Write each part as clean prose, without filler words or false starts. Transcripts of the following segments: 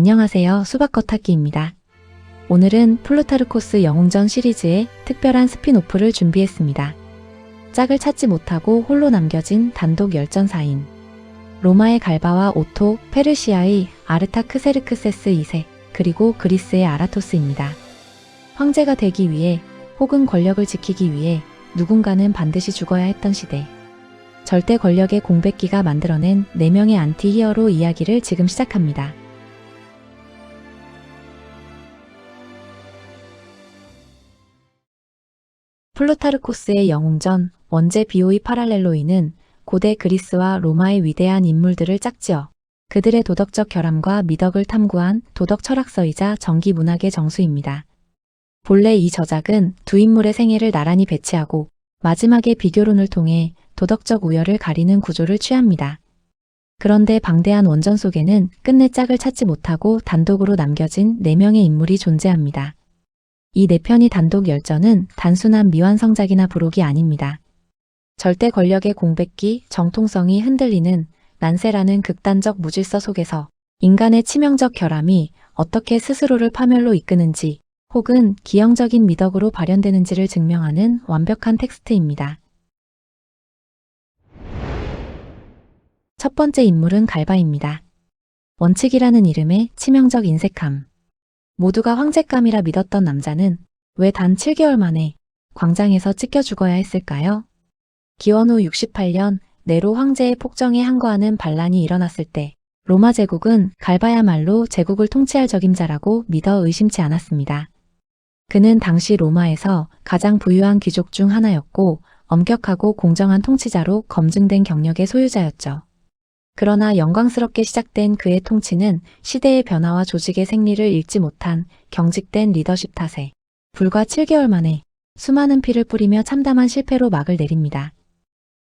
안녕하세요. 수박 겉핥기입니다. 오늘은 플루타르코스 영웅전 시리즈의 특별한 스핀오프를 준비했습니다. 짝을 찾지 못하고 홀로 남겨진 단독 열전사인 로마의 갈바와 오토, 페르시아의 아르타크세르크세스 2세, 그리고 그리스의 아라토스입니다. 황제가 되기 위해 혹은 권력을 지키기 위해 누군가는 반드시 죽어야 했던 시대. 절대 권력의 공백기가 만들어낸 4명의 안티히어로 이야기를 지금 시작합니다. 플루타르코스의 영웅전, 원제 비오이 파랄렐로이는 고대 그리스와 로마의 위대한 인물들을 짝지어 그들의 도덕적 결함과 미덕을 탐구한 도덕 철학서이자 정기 문학의 정수입니다. 본래 이 저작은 두 인물의 생애를 나란히 배치하고 마지막에 비교론을 통해 도덕적 우열을 가리는 구조를 취합니다. 그런데 방대한 원전 속에는 끝내 짝을 찾지 못하고 단독으로 남겨진 4명의 인물이 존재합니다. 이 4편의 단독 열전은 단순한 미완성작이나 부록이 아닙니다. 절대 권력의 공백기, 정통성이 흔들리는 난세라는 극단적 무질서 속에서 인간의 치명적 결함이 어떻게 스스로를 파멸로 이끄는지 혹은 기형적인 미덕으로 발현되는지를 증명하는 완벽한 텍스트입니다. 첫 번째 인물은 갈바입니다. 원칙이라는 이름의 치명적 인색함. 모두가 황제감이라 믿었던 남자는 왜 단 7개월 만에 광장에서 찢겨 죽어야 했을까요? 기원 후 68년 네로 황제의 폭정에 항거하는 반란이 일어났을 때 로마 제국은 갈바야말로 제국을 통치할 적임자라고 믿어 의심치 않았습니다. 그는 당시 로마에서 가장 부유한 귀족 중 하나였고 엄격하고 공정한 통치자로 검증된 경력의 소유자였죠. 그러나 영광스럽게 시작된 그의 통치는 시대의 변화와 조직의 생리를 읽지 못한 경직된 리더십 탓에 불과 7개월 만에 수많은 피를 뿌리며 참담한 실패로 막을 내립니다.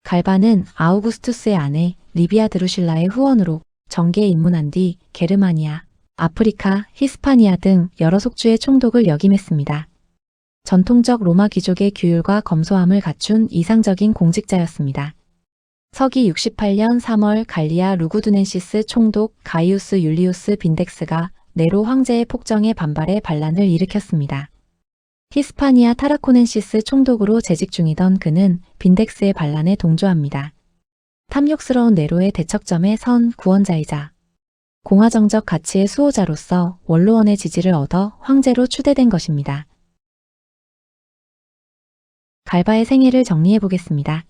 갈바는 아우구스투스의 아내 리비아 드루실라의 후원으로 정계에 입문한 뒤 게르마니아, 아프리카, 히스파니아 등 여러 속주의 총독을 역임했습니다. 전통적 로마 귀족의 규율과 검소함을 갖춘 이상적인 공직자였습니다. 서기 68년 3월 갈리아 루구두넨시스 총독 가이우스 율리우스 빈덱스가 네로 황제의 폭정에 반발해 반란을 일으켰습니다. 히스파니아 타라코넨시스 총독으로 재직 중이던 그는 빈덱스의 반란에 동조합니다. 탐욕스러운 네로의 대척점에 선 구원자이자 공화정적 가치의 수호자로서 원로원의 지지를 얻어 황제로 추대된 것입니다. 갈바의 생애를 정리해 보겠습니다.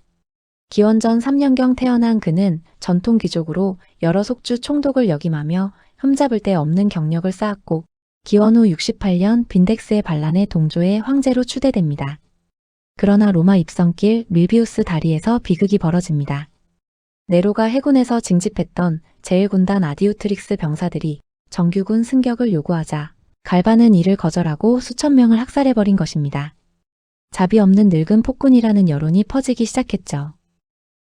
기원전 3년경 태어난 그는 전통 귀족으로 여러 속주 총독을 역임하며 흠잡을 데 없는 경력을 쌓았고 기원 후 68년 빈덱스의 반란에 동조해 황제로 추대됩니다. 그러나 로마 입성길 밀비우스 다리에서 비극이 벌어집니다. 네로가 해군에서 징집했던 제1군단 아디우트릭스 병사들이 정규군 승격을 요구하자 갈바는 이를 거절하고 수천 명을 학살해버린 것입니다. 자비 없는 늙은 폭군이라는 여론이 퍼지기 시작했죠.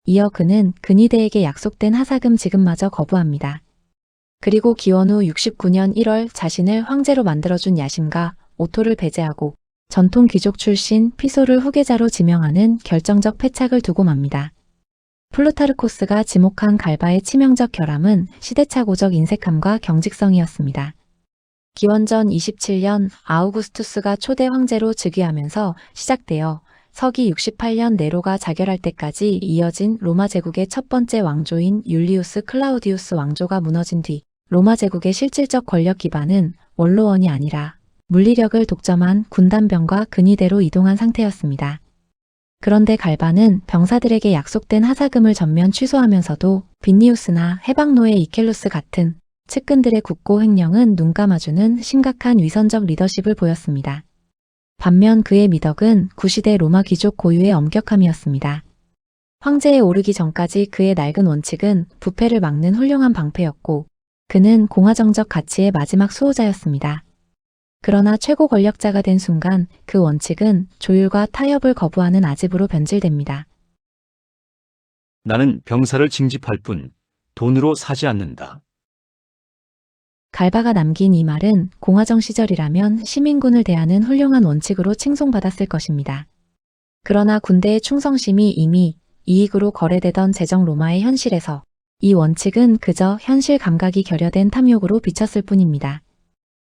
이어 그는 근위대에게 약속된 하사금 지급마저 거부합니다. 그리고 기원 후 69년 1월 자신을 황제로 만들어준 야심가 오토를 배제하고 전통 귀족 출신 피소를 후계자로 지명하는 결정적 패착을 두고 맙니다. 플루타르코스가 지목한 갈바의 치명적 결함은 시대착오적 인색함과 경직성이었습니다. 기원전 27년 아우구스투스가 초대 황제로 즉위하면서 시작되어 서기 68년 네로가 자결할 때까지 이어진 로마 제국의 첫 번째 왕조인 율리우스 클라우디우스 왕조가 무너진 뒤 로마 제국의 실질적 권력 기반은 원로원이 아니라 물리력을 독점한 군단병과 근위대로 이동한 상태였습니다. 그런데 갈바는 병사들에게 약속된 하사금을 전면 취소하면서도 빈니우스나 해방노의 이켈루스 같은 측근들의 굳고 횡령은 눈 감아주는 심각한 위선적 리더십을 보였습니다. 반면 그의 미덕은 구시대 로마 귀족 고유의 엄격함이었습니다. 황제에 오르기 전까지 그의 낡은 원칙은 부패를 막는 훌륭한 방패였고 그는 공화정적 가치의 마지막 수호자였습니다. 그러나 최고 권력자가 된 순간 그 원칙은 조율과 타협을 거부하는 아집으로 변질됩니다. 나는 병사를 징집할 뿐 돈으로 사지 않는다. 갈바가 남긴 이 말은 공화정 시절이라면 시민군을 대하는 훌륭한 원칙으로 칭송받았을 것입니다. 그러나 군대의 충성심이 이미 이익으로 거래되던 제정 로마의 현실에서 이 원칙은 그저 현실 감각이 결여된 탐욕으로 비쳤을 뿐입니다.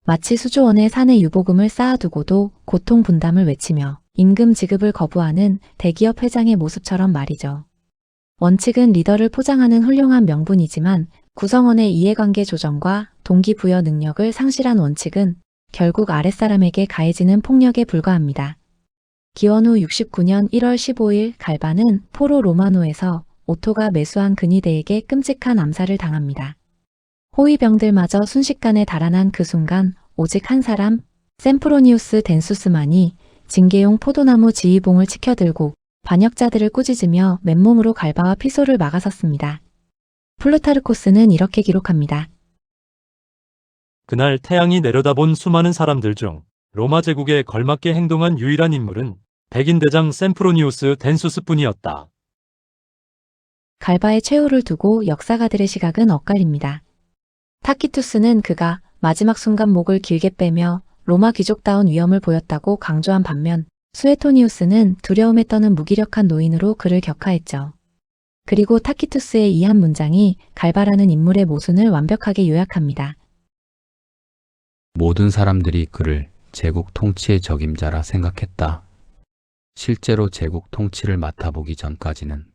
마치 수조원에 사내 유보금을 쌓아두고도 고통 분담을 외치며 임금 지급을 거부하는 대기업 회장의 모습처럼 말이죠. 원칙은 리더를 포장하는 훌륭한 명분이지만 구성원의 이해관계 조정과 동기부여 능력을 상실한 원칙은 결국 아랫사람에게 가해지는 폭력에 불과합니다. 기원 후 69년 1월 15일 갈바는 포로 로마노에서 오토가 매수한 근위대에게 끔찍한 암살을 당합니다. 호위병들마저 순식간에 달아난 그 순간 오직 한 사람, 셈프로니우스 덴수스만이 징계용 포도나무 지휘봉을 치켜들고 반역자들을 꾸짖으며 맨몸으로 갈바와 피소를 막아섰습니다. 플루타르코스는 이렇게 기록합니다. 그날 태양이 내려다본 수많은 사람들 중 로마 제국에 걸맞게 행동한 유일한 인물은 백인 대장 셈프로니우스 덴수스뿐이었다. 갈바의 최후를 두고 역사가들의 시각은 엇갈립니다. 타키투스는 그가 마지막 순간 목을 길게 빼며 로마 귀족다운 위엄을 보였다고 강조한 반면 수에토니우스는 두려움에 떠는 무기력한 노인으로 그를 격하했죠. 그리고 타키투스의 이 한 문장이 갈바라는 인물의 모순을 완벽하게 요약합니다. 모든 사람들이 그를 제국 통치의 적임자라 생각했다. 실제로 제국 통치를 맡아보기 전까지는.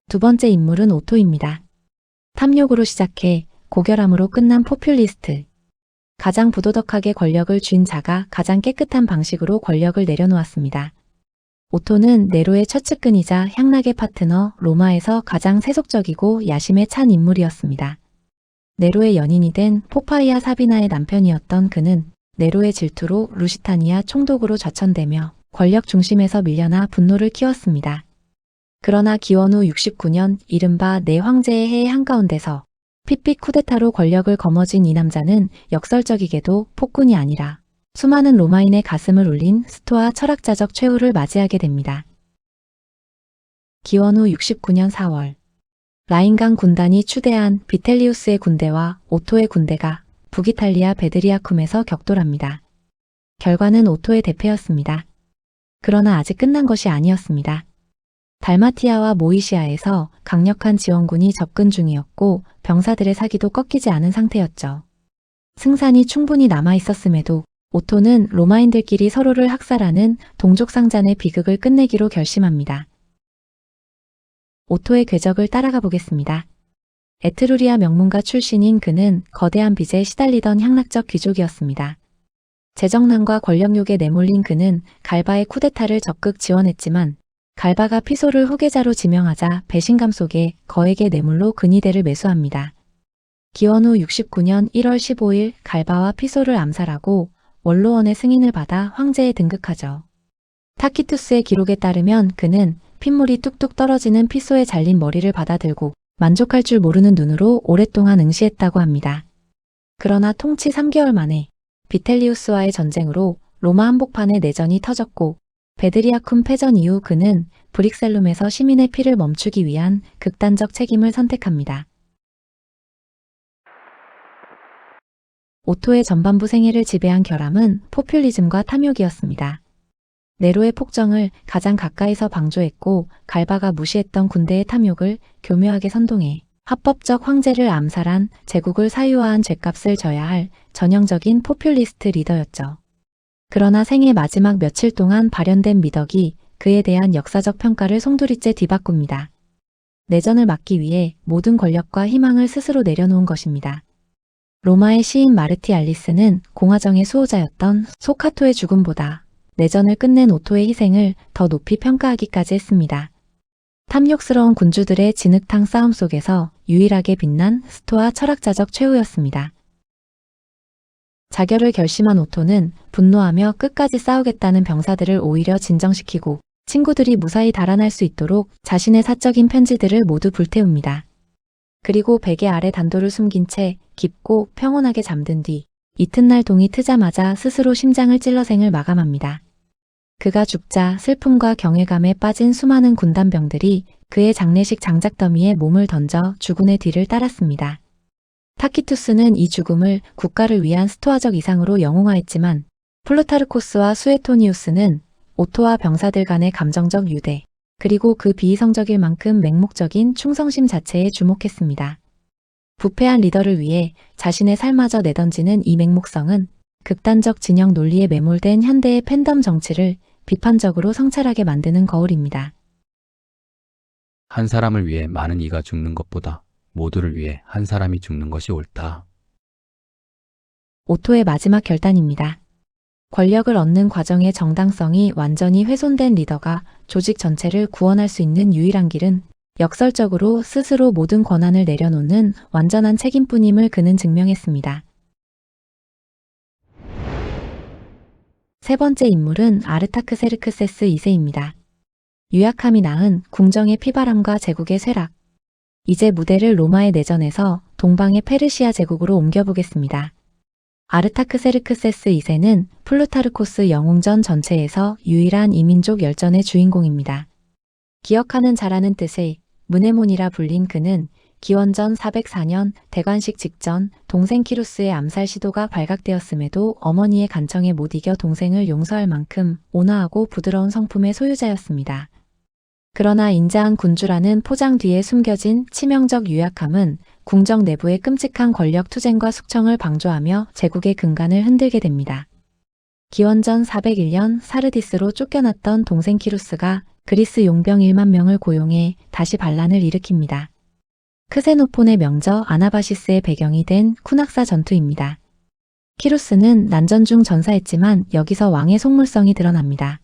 두 번째 인물은 오토입니다. 탐욕으로 시작해 고결함으로 끝난 포퓰리스트. 가장 부도덕하게 권력을 쥔 자가 가장 깨끗한 방식으로 권력을 내려놓았습니다. 오토는 네로의 처측근이자 향락의 파트너, 로마에서 가장 세속적이고 야심에 찬 인물이었습니다. 네로의 연인이 된 포파이아 사비나의 남편이었던 그는 네로의 질투로 루시타니아 총독으로 좌천되며 권력 중심에서 밀려나 분노를 키웠습니다. 그러나 기원 후 69년 이른바 네 황제의 해의 한가운데서 피피 쿠데타로 권력을 거머쥔 이 남자는 역설적이게도 폭군이 아니라 수많은 로마인의 가슴을 울린 스토아 철학자적 최후를 맞이하게 됩니다. 기원 후 69년 4월 라인강 군단이 추대한 비텔리우스의 군대와 오토의 군대가 북이탈리아 베드리아쿰에서 격돌합니다. 결과는 오토의 대패였습니다. 그러나 아직 끝난 것이 아니었습니다. 달마티아와 모이시아에서 강력한 지원군이 접근 중이었고 병사들의 사기도 꺾이지 않은 상태였죠. 승산이 충분히 남아 있었음에도 오토는 로마인들끼리 서로를 학살하는 동족상잔의 비극을 끝내기로 결심합니다. 오토의 궤적을 따라가 보겠습니다. 에트루리아 명문가 출신인 그는 거대한 빚에 시달리던 향락적 귀족이었습니다. 재정난과 권력욕에 내몰린 그는 갈바의 쿠데타를 적극 지원했지만 갈바가 피소를 후계자로 지명하자 배신감 속에 거액의 뇌물로 근위대를 매수합니다. 기원 후 69년 1월 15일 갈바와 피소를 암살하고 원로원의 승인을 받아 황제에 등극하죠. 타키투스의 기록에 따르면 그는 핏물이 뚝뚝 떨어지는 피소에 잘린 머리를 받아들고 만족할 줄 모르는 눈으로 오랫동안 응시했다고 합니다. 그러나 통치 3개월 만에 비텔리우스와의 전쟁으로 로마 한복판에 내전이 터졌고 베드리아쿰 패전 이후 그는 브릭셀룸에서 시민의 피를 멈추기 위한 극단적 책임을 선택합니다. 오토의 전반부 생애를 지배한 결함은 포퓰리즘과 탐욕이었습니다. 네로의 폭정을 가장 가까이서 방조했고 갈바가 무시했던 군대의 탐욕을 교묘하게 선동해 합법적 황제를 암살한 제국을 사유화한 죗값을 져야 할 전형적인 포퓰리스트 리더였죠. 그러나 생애 마지막 며칠 동안 발현된 미덕이 그에 대한 역사적 평가를 송두리째 뒤바꿉니다. 내전을 막기 위해 모든 권력과 희망을 스스로 내려놓은 것입니다. 로마의 시인 마르티 알리스는 공화정의 수호자였던 소카토의 죽음보다 내전을 끝낸 오토의 희생을 더 높이 평가하기까지 했습니다. 탐욕스러운 군주들의 진흙탕 싸움 속에서 유일하게 빛난 스토아 철학자적 최후였습니다. 자결을 결심한 오토는 분노하며 끝까지 싸우겠다는 병사들을 오히려 진정시키고 친구들이 무사히 달아날 수 있도록 자신의 사적인 편지들을 모두 불태웁니다. 그리고 베개 아래 단도를 숨긴 채 깊고 평온하게 잠든 뒤 이튿날 동이 트자마자 스스로 심장을 찔러 생을 마감합니다. 그가 죽자 슬픔과 경외감에 빠진 수많은 군단병들이 그의 장례식 장작더미에 몸을 던져 주군의 뒤를 따랐습니다. 타키투스는 이 죽음을 국가를 위한 스토아적 이상으로 영웅화했지만 플루타르코스와 수에토니우스는 오토와 병사들 간의 감정적 유대, 그리고 그 비이성적일 만큼 맹목적인 충성심 자체에 주목했습니다. 부패한 리더를 위해 자신의 삶마저 내던지는 이 맹목성은 극단적 진영 논리에 매몰된 현대의 팬덤 정치를 비판적으로 성찰하게 만드는 거울입니다. 한 사람을 위해 많은 이가 죽는 것보다 모두를 위해 한 사람이 죽는 것이 옳다. 오토의 마지막 결단입니다. 권력을 얻는 과정의 정당성이 완전히 훼손된 리더가 조직 전체를 구원할 수 있는 유일한 길은 역설적으로 스스로 모든 권한을 내려놓는 완전한 책임뿐임을 그는 증명했습니다. 세 번째 인물은 아르타크세르크세스 2세입니다. 유약함이 낳은 궁정의 피바람과 제국의 쇠락. 이제 무대를 로마의 내전에서 동방의 페르시아 제국으로 옮겨보겠습니다. 아르타크세르크세스 2세는 플루타르코스 영웅전 전체에서 유일한 이민족 열전의 주인공입니다. 기억하는 자라는 뜻의 문에몬이라 불린 그는 기원전 404년 대관식 직전 동생 키루스의 암살 시도가 발각되었음에도 어머니의 간청에 못 이겨 동생을 용서할 만큼 온화하고 부드러운 성품의 소유자였습니다. 그러나 인자한 군주라는 포장 뒤에 숨겨진 치명적 유약함은 궁정 내부의 끔찍한 권력 투쟁과 숙청을 방조하며 제국의 근간을 흔들게 됩니다. 기원전 401년 사르디스로 쫓겨났던 동생 키루스가 그리스 용병 1만 명을 고용해 다시 반란을 일으킵니다. 크세노폰의 명저 아나바시스의 배경이 된 쿠낙사 전투입니다. 키루스는 난전 중 전사했지만 여기서 왕의 속물성이 드러납니다.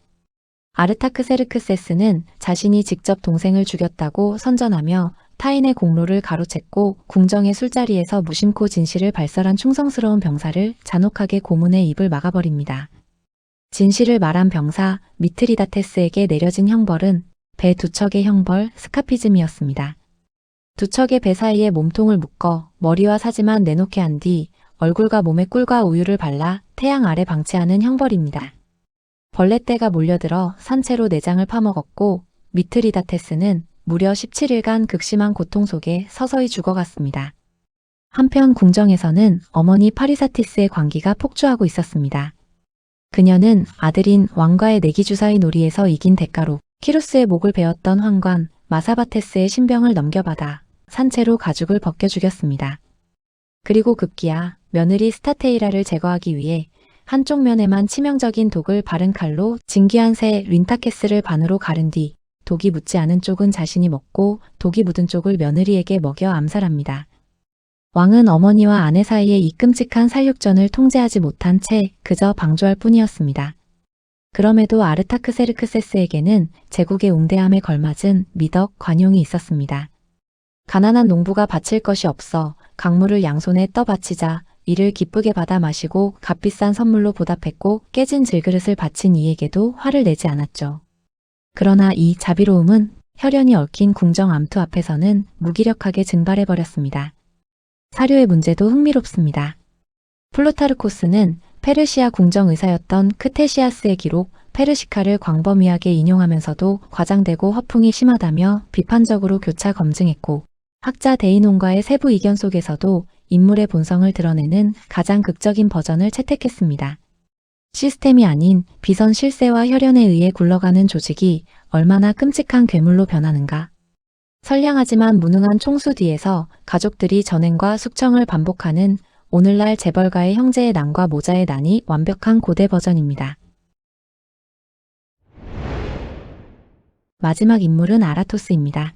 아르타크세르크세스는 자신이 직접 동생을 죽였다고 선전하며 타인의 공로를 가로챘고 궁정의 술자리에서 무심코 진실을 발설한 충성스러운 병사를 잔혹하게 고문해 입을 막아버립니다. 진실을 말한 병사 미트리다테스에게 내려진 형벌은 배 두 척의 형벌 스카피즘이었습니다. 두 척의 배 사이에 몸통을 묶어 머리와 사지만 내놓게 한 뒤 얼굴과 몸에 꿀과 우유를 발라 태양 아래 방치하는 형벌입니다. 벌레떼가 몰려들어 산채로 내장을 파먹었고 미트리다테스는 무려 17일간 극심한 고통 속에 서서히 죽어갔습니다. 한편 궁정에서는 어머니 파리사티스의 관기가 폭주하고 있었습니다. 그녀는 아들인 왕과의 내기주사의 놀이에서 이긴 대가로 키루스의 목을 베었던 환관 마사바테스의 신병을 넘겨받아 산채로 가죽을 벗겨 죽였습니다. 그리고 급기야 며느리 스타테이라를 제거하기 위해 한쪽 면에만 치명적인 독을 바른 칼로 진귀한 새 린타케스를 반으로 가른 뒤 독이 묻지 않은 쪽은 자신이 먹고 독이 묻은 쪽을 며느리에게 먹여 암살합니다. 왕은 어머니와 아내 사이의 이 끔찍한 살육전을 통제하지 못한 채 그저 방조할 뿐이었습니다. 그럼에도 아르타크세르크세스에게는 제국의 웅대함에 걸맞은 미덕, 관용이 있었습니다. 가난한 농부가 바칠 것이 없어 강물을 양손에 떠바치자 이를 기쁘게 받아 마시고 값비싼 선물로 보답했고 깨진 질그릇을 바친 이에게도 화를 내지 않았죠. 그러나 이 자비로움은 혈연이 얽힌 궁정 암투 앞에서는 무기력하게 증발해버렸습니다. 사료의 문제도 흥미롭습니다. 플루타르코스는 페르시아 궁정 의사였던 크테시아스의 기록 페르시카를 광범위하게 인용하면서도 과장되고 허풍이 심하다며 비판적으로 교차 검증했고 학자 데이논과의 세부 이견 속에서도 인물의 본성을 드러내는 가장 극적인 버전을 채택했습니다. 시스템이 아닌 비선 실세와 혈연에 의해 굴러가는 조직이 얼마나 끔찍한 괴물로 변하는가. 선량하지만 무능한 총수 뒤에서 가족들이 전횡과 숙청을 반복하는 오늘날 재벌가의 형제의 난과 모자의 난이 완벽한 고대 버전입니다. 마지막 인물은 아라토스입니다.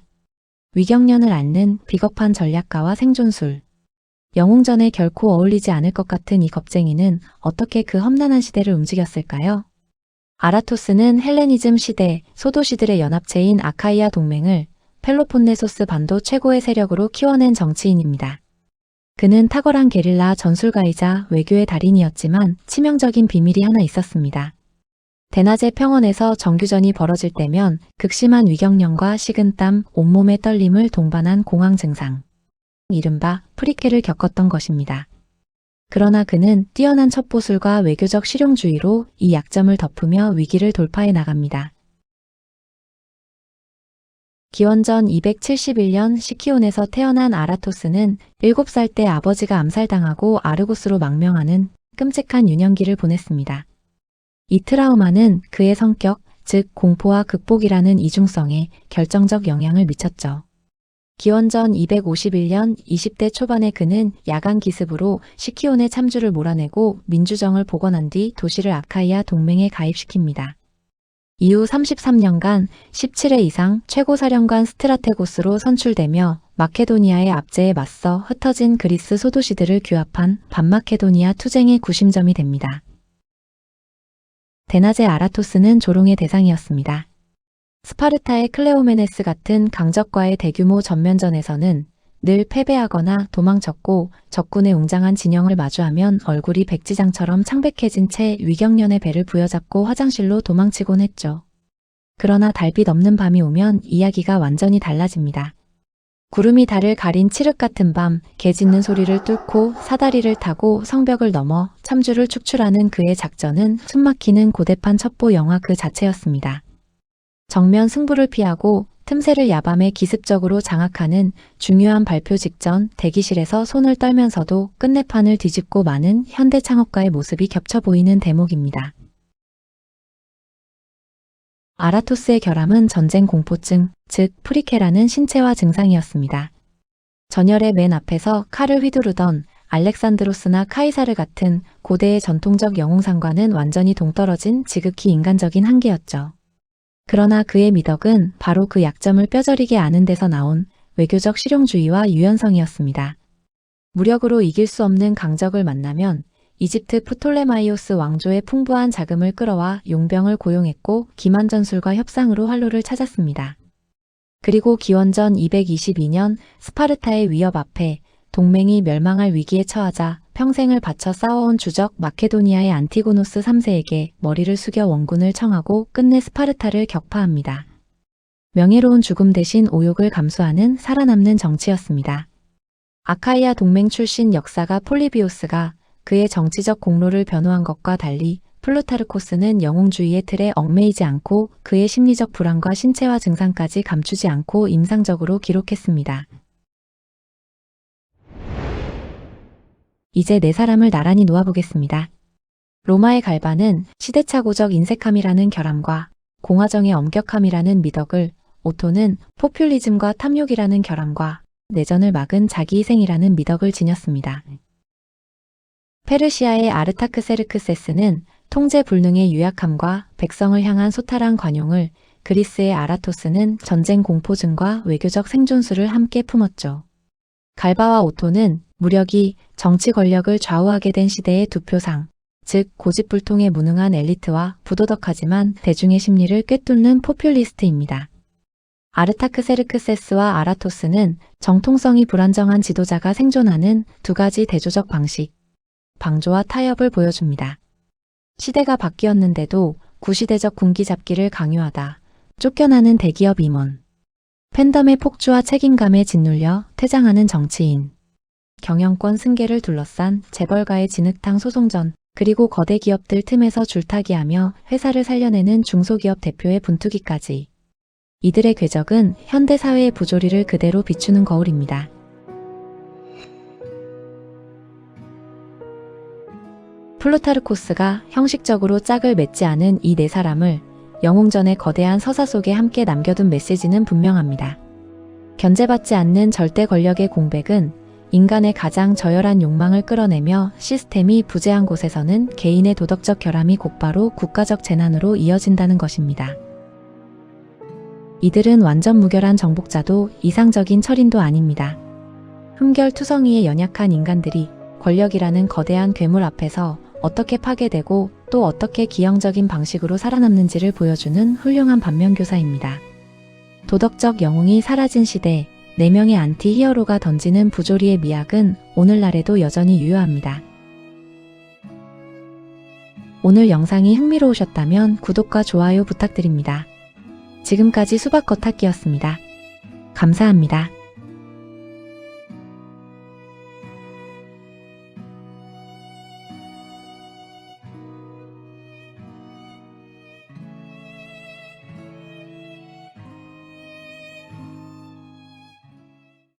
위경련을 앓는 비겁한 전략가와 생존술. 영웅전에 결코 어울리지 않을 것 같은 이 겁쟁이는 어떻게 그 험난한 시대를 움직였을까요? 아라토스는 헬레니즘 시대 소도시들의 연합체인 아카이아 동맹을 펠로폰네소스 반도 최고의 세력으로 키워낸 정치인입니다. 그는 탁월한 게릴라 전술가이자 외교의 달인이었지만 치명적인 비밀이 하나 있었습니다. 대낮의 평원에서 정규전이 벌어질 때면 극심한 위경련과 식은땀, 온몸의 떨림을 동반한 공황 증상. 이른바 프리케를 겪었던 것입니다. 그러나 그는 뛰어난 첩보술과 외교적 실용주의로 이 약점을 덮으며 위기를 돌파해 나갑니다. 기원전 271년 시키온에서 태어난 아라토스는 7살 때 아버지가 암살당하고 아르고스로 망명하는 끔찍한 유년기를 보냈습니다. 이 트라우마는 그의 성격, 즉 공포와 극복이라는 이중성에 결정적 영향을 미쳤죠. 기원전 251년 20대 초반에 그는 야간 기습으로 시키온의 참주를 몰아내고 민주정을 복원한 뒤 도시를 아카이아 동맹에 가입시킵니다. 이후 33년간 17회 이상 최고사령관 스트라테고스로 선출되며 마케도니아의 압제에 맞서 흩어진 그리스 소도시들을 규합한 반마케도니아 투쟁의 구심점이 됩니다. 데나제 아라토스는 조롱의 대상이었습니다. 스파르타의 클레오메네스 같은 강적과의 대규모 전면전에서는 늘 패배하거나 도망쳤고 적군의 웅장한 진영을 마주하면 얼굴이 백지장처럼 창백해진 채 위경련의 배를 부여잡고 화장실로 도망치곤 했죠. 그러나 달빛 없는 밤이 오면 이야기가 완전히 달라집니다. 구름이 달을 가린 칠흑 같은 밤, 개 짖는 소리를 뚫고 사다리를 타고 성벽을 넘어 참주를 축출하는 그의 작전은 숨막히는 고대판 첩보 영화 그 자체였습니다. 정면 승부를 피하고 틈새를 야밤에 기습적으로 장악하는 중요한 발표 직전 대기실에서 손을 떨면서도 끝내 판을 뒤집고 마는 현대 창업가의 모습이 겹쳐 보이는 대목입니다. 아라토스의 결함은 전쟁 공포증, 즉 프리케라는 신체화 증상이었습니다. 전열의 맨 앞에서 칼을 휘두르던 알렉산드로스나 카이사르 같은 고대의 전통적 영웅상과는 완전히 동떨어진 지극히 인간적인 한계였죠. 그러나 그의 미덕은 바로 그 약점을 뼈저리게 아는 데서 나온 외교적 실용주의와 유연성이었습니다. 무력으로 이길 수 없는 강적을 만나면 이집트 프톨레마이오스 왕조의 풍부한 자금을 끌어와 용병을 고용했고 기만 전술과 협상으로 활로를 찾았습니다. 그리고 기원전 222년 스파르타의 위협 앞에 동맹이 멸망할 위기에 처하자 평생을 바쳐 싸워온 주적 마케도니아의 안티고노스 3세에게 머리를 숙여 원군을 청하고 끝내 스파르타를 격파합니다. 명예로운 죽음 대신 오욕을 감수하는 살아남는 정치였습니다. 아카이아 동맹 출신 역사가 폴리비오스가 그의 정치적 공로를 변호한 것과 달리 플루타르코스는 영웅주의의 틀에 얽매이지 않고 그의 심리적 불안과 신체화 증상까지 감추지 않고 임상적으로 기록했습니다. 이제 네 사람을 나란히 놓아보겠습니다. 로마의 갈바는 시대착오적 인색함이라는 결함과 공화정의 엄격함이라는 미덕을, 오토는 포퓰리즘과 탐욕이라는 결함과 내전을 막은 자기희생이라는 미덕을 지녔습니다. 페르시아의 아르타크세르크세스는 통제 불능의 유약함과 백성을 향한 소탈한 관용을, 그리스의 아라토스는 전쟁 공포증과 외교적 생존수를 함께 품었죠. 갈바와 오토는 무력이 정치 권력을 좌우하게 된 시대의 두 표상, 즉 고집불통에 무능한 엘리트와 부도덕하지만 대중의 심리를 꿰뚫는 포퓰리스트입니다. 아르타크세르크세스와 아라토스는 정통성이 불안정한 지도자가 생존하는 두 가지 대조적 방식, 방조와 타협을 보여줍니다. 시대가 바뀌었는데도 구시대적 군기잡기를 강요하다, 쫓겨나는 대기업 임원, 팬덤의 폭주와 책임감에 짓눌려 퇴장하는 정치인, 경영권 승계를 둘러싼 재벌가의 진흙탕 소송전, 그리고 거대 기업들 틈에서 줄타기하며 회사를 살려내는 중소기업 대표의 분투기까지. 이들의 궤적은 현대 사회의 부조리를 그대로 비추는 거울입니다. 플루타르코스가 형식적으로 짝을 맺지 않은 이 네 사람을 영웅전의 거대한 서사 속에 함께 남겨둔 메시지는 분명합니다. 견제받지 않는 절대 권력의 공백은 인간의 가장 저열한 욕망을 끌어내며 시스템이 부재한 곳에서는 개인의 도덕적 결함이 곧바로 국가적 재난으로 이어진다는 것입니다. 이들은 완전 무결한 정복자도 이상적인 철인도 아닙니다. 흠결투성이의 연약한 인간들이 권력이라는 거대한 괴물 앞에서 어떻게 파괴되고 또 어떻게 기형적인 방식으로 살아남는지를 보여주는 훌륭한 반면교사입니다. 도덕적 영웅이 사라진 시대, 4명의 안티 히어로가 던지는 부조리의 미학은 오늘날에도 여전히 유효합니다. 오늘 영상이 흥미로우셨다면 구독과 좋아요 부탁드립니다. 지금까지 수박 겉핥기였습니다. 감사합니다.